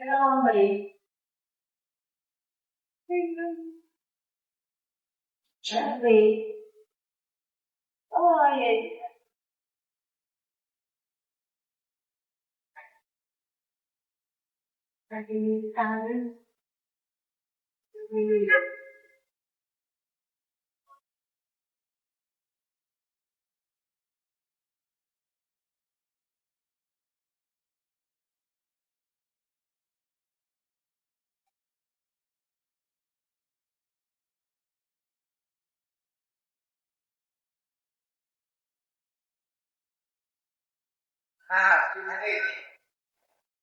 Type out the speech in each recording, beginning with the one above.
Hello Mỹ. Chuyện gì? Ôi, tại vì sao đấy?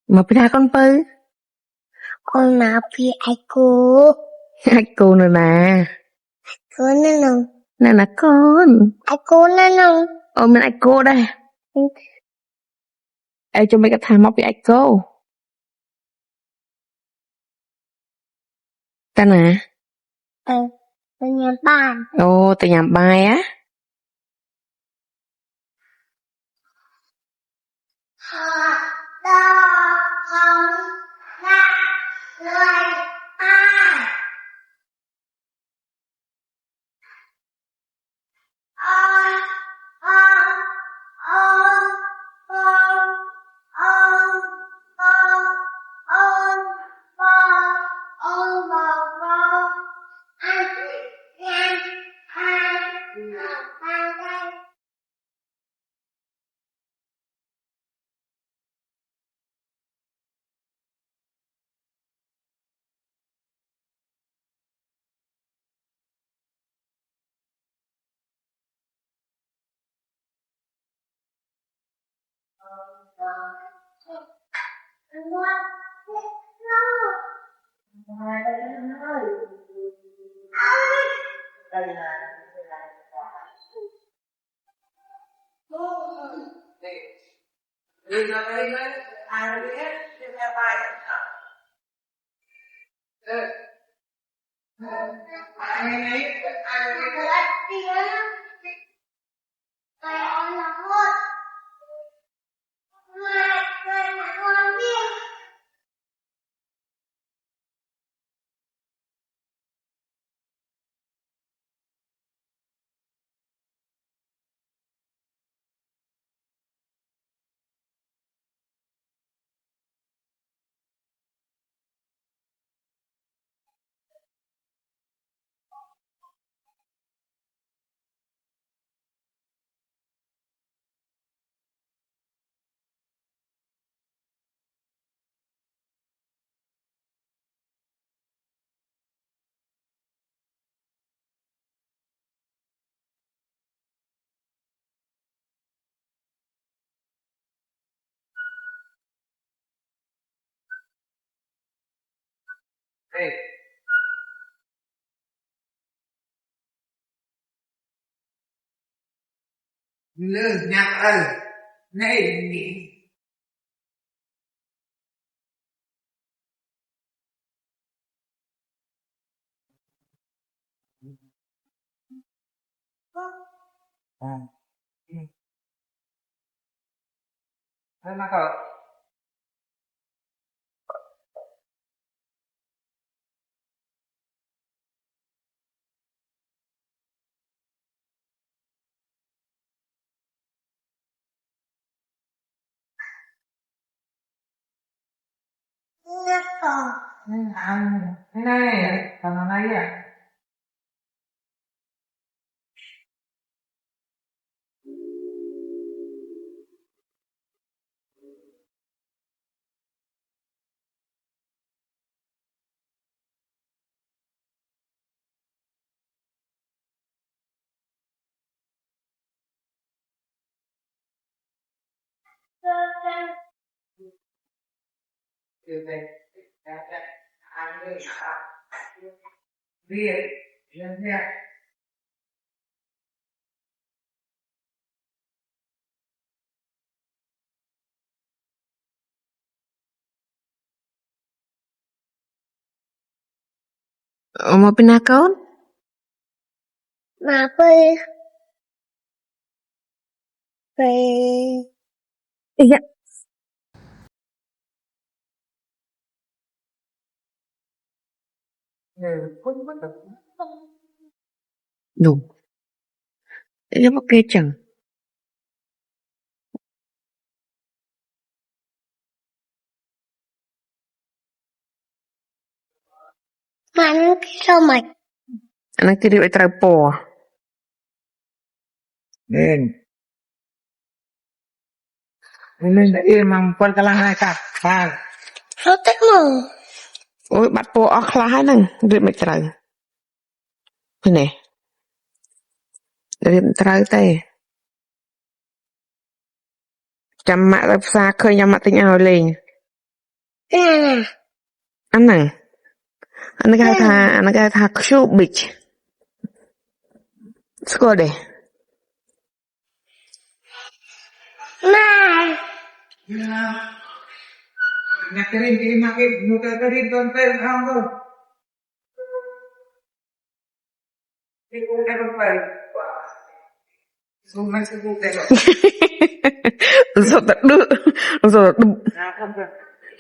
Mà pina con Pư Con nào phi Aku nè nè con nào Nè nè con Aku nào Ôi mình Aku đây. Ê cho mấy cái thằng móc với Aku ta nè. từ nhà bạn Ồ từ nhà bài á. họ đo không ra người ai ơi ơi ơi ơi ơi ơi ơi ơi ơi hai hai hai Đây là đi ra đây đấy, ai biết đi theo bài ai ấy lương nhạc này nghỉ thế mà cậu ăn thế này còn nó này à từ đây ăn đi đi lên nha Mà pina con mà phi Iya Quên mất rồi. Đúng. Thế mà kê chẳng. Mana so much. Anh ấy kêu trao bò. Nên là yên mà quân cái lăng này cả. Và Sao thích mừng? Ôi bắt bò ở khá năng. Rịp mạch trao. Thế này. Rịp trao tay. Chăm mạ ra xa khơi nhằm mạ tình ảo lên. Nè. Anh năng. Anh ấy tha khu bịch. Skål đây. Mà. Nakarin kayo nakarin doon tayo ang doon. Hindi ko ever play. So man sa buke. Rồi tận đự. Rồi đụng. Nakam ka.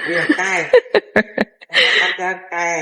Iya, kay. Nakam kay.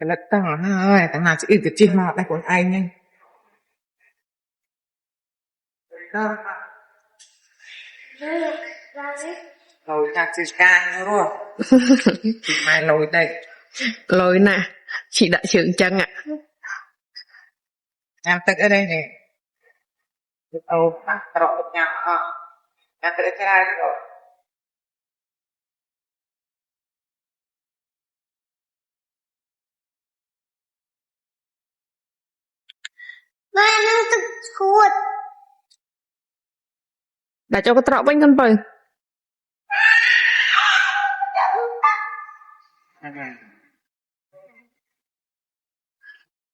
Cái lật tầng ơi, thằng nào chỉ được chim mọt tay của anh nhưng. Đó. Lôi ra chữ ca nữa rồi. Mai lôi đây. Lôi nè. Chị đại trưởng chăng ạ. Em tức ở đây nè. Ồ, bắt trọ nhà họ. Em tức ở đây rồi. Mana tức chuột. Đã cho cái trọ bánh con bờ.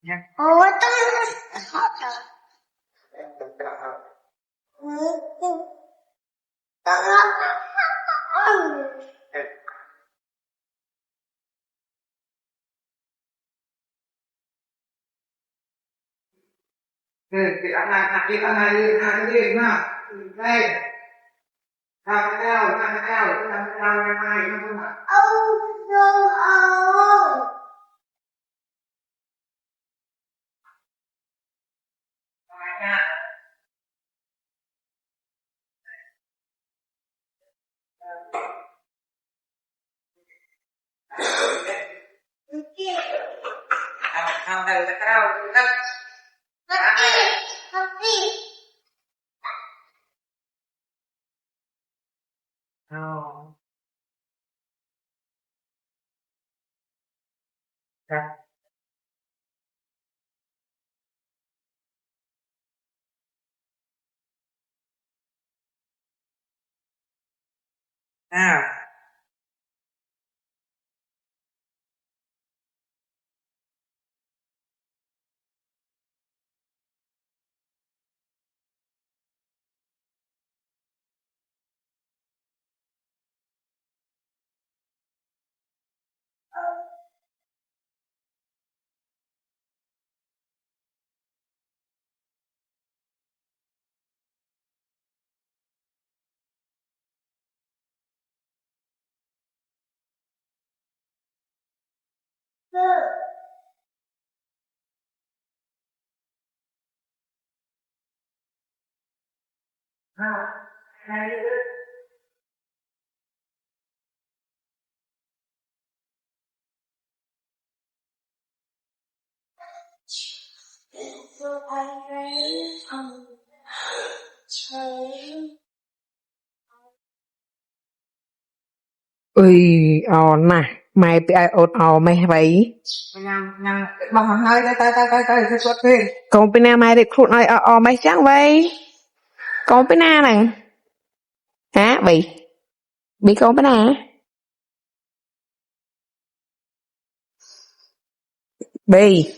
Nha. Ủa tôi. Thì anh này đi mà. Đây. Thằng theo này nó không ạ. Oh no. Thằng này là cao đất. Oh. Nào. So I ran home. ui nè mày bị ai ồn mày vậy nhang bằng hơi tay xuất lên con bên nào mày được khuôn ai mày chẳng vậy con bên nào nè hả bị con bên nào bị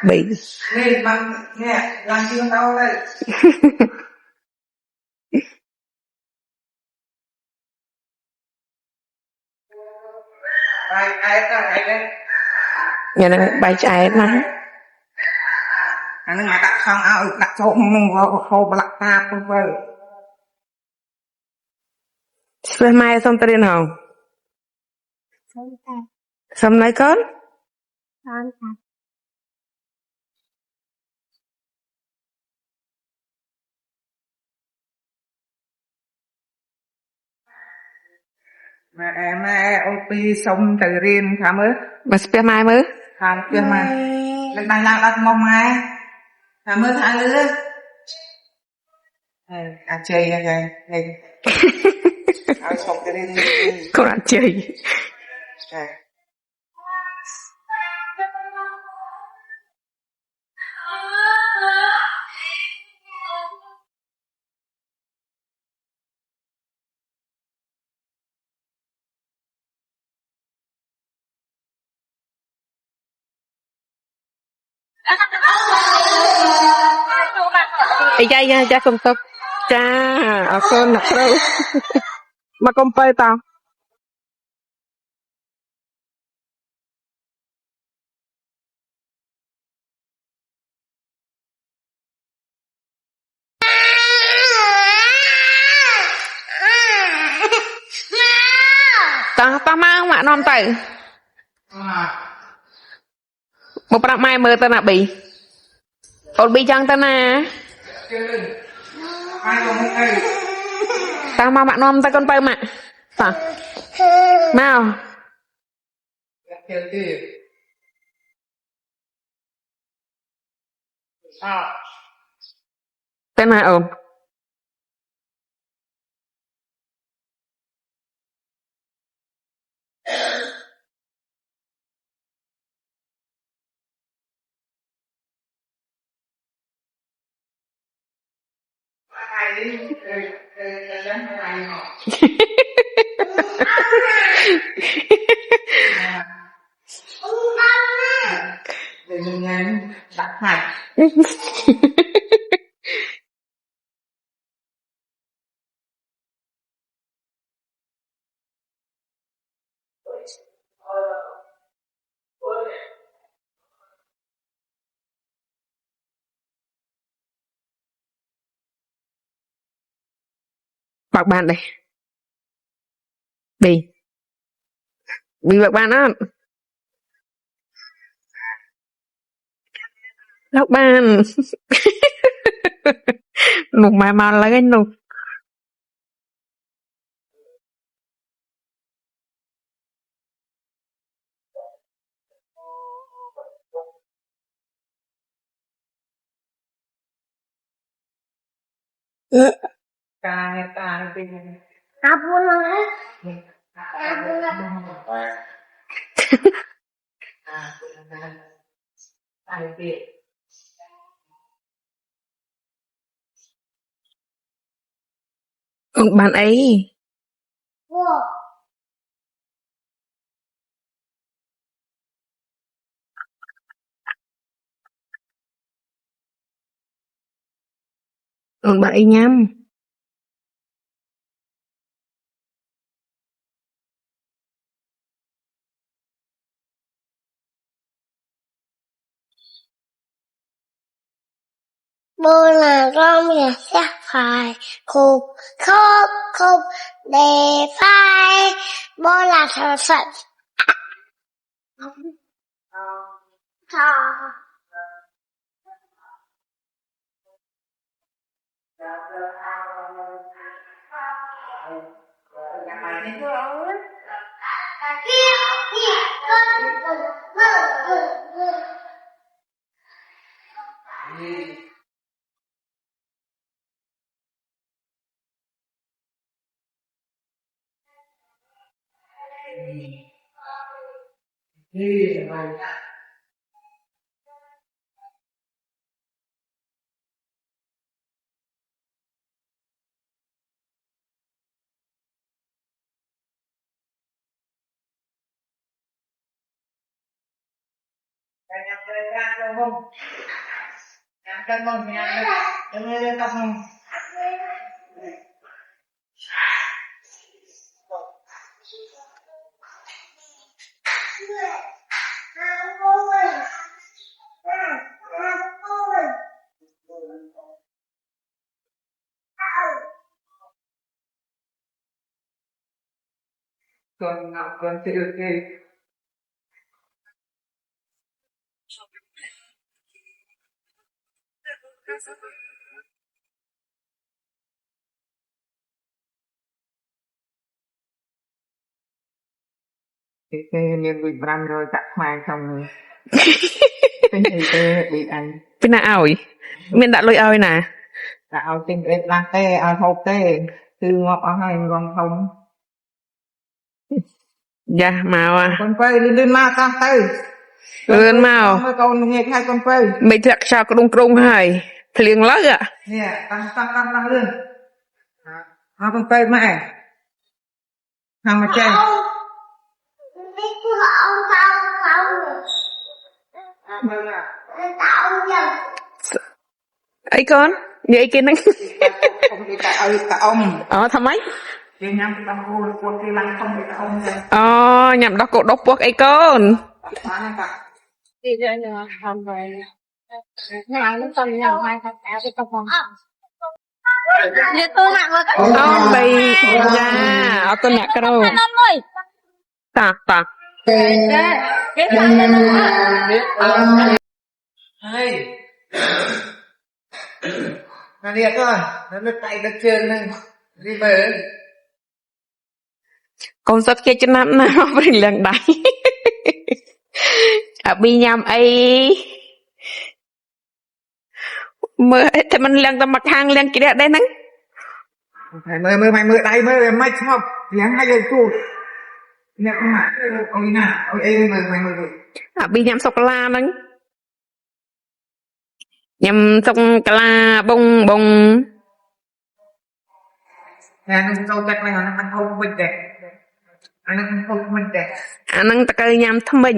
bị lên bằng nè làm chiêu tao đây ai đây nhà này bài chạy mà anh mà đặt xong áo đặt số mình vô bạc ta cũng vậy Sữa mai xong tao điên hồng xong nói con mẹ ô pi xong từ riêng khám ớ mà sữa mai mới khám kia mà lần này là đặt mong mai khám ớ thả lứa chơi này áo xong từ riêng con ăn chơi cha không tốt cha ở con nặc đâu mà con bay tao tao mang mà non tử một bạc mai mơ tao nạp bì ổn bì chăng tao nè tao mau bạn non tao con bay mà tao mau tên nào ổn Dengan đặt mặt bạc bạn đây bì bạc bạn á bạc bạn nục mà lấy cái nục cài tình Apa lah? Apa lah? ai biết bạn ấy Wow. bạn ấy nhắm Bố là con nhà sẽ phải khục khúc để phải bố là thật sự thọ Đi rồi. Nhằm ra cho không? Nhằm cân mông, nhằm lên tập mông. Còn ngọc còn sẽ được gì? Cái liên bị brand rồi chặt mai xong rồi. Tính thì bị anh. Bên nào ơi? Mình đã lôi ơi nè. Đã ao tinh ếp lang tê, ao hộp tê. Từ ngọc ao hai gòn không. Dạ, màu à. Con phơi lên ma ta tư. Lươn màu. Con nghe hai con phơi. Mình thật sao có đông trung hay. Thliêng lắc ạ. Nè, tăng lên. Hai con phơi mẹ. Hàng mà chơi. Biết không Vâng ạ. tạo dần Ấy con? Vậy kia nắng. Không bị tạ ông. Thầm mấy? Vì nhằm tăng vô là quân kia lăng không bị tạ ông. Nhằm đó cổ đốc quốc ấy con. đi ra nhờ làm về ngày nó tầm nhau hai thằng áo cái tông phòng như tôi nặng rồi Bì. Dạ, tôi nạc cái đâu. Tạc. cái thằng lên Hay. Là liệt rồi. Nó lướt tay đất trên này. Đi về. Con sắp kia chân năm nào bình lần đáy. Bì nhằm ấy. Mơ thì mình lần tầm mặt hàng lần kia đây nắng. Mày mơ đây mơ mày không. Liang hai người tu. Nhạc mà. Ôi nè. Ôi ê mơ. Bì nhằm sọc la nắng. Nhằm sọc la bông. Nè nó câu chắc này nó không bình đẹp. Nó không bình đẹp. Nắng ta cây nhằm thâm bình.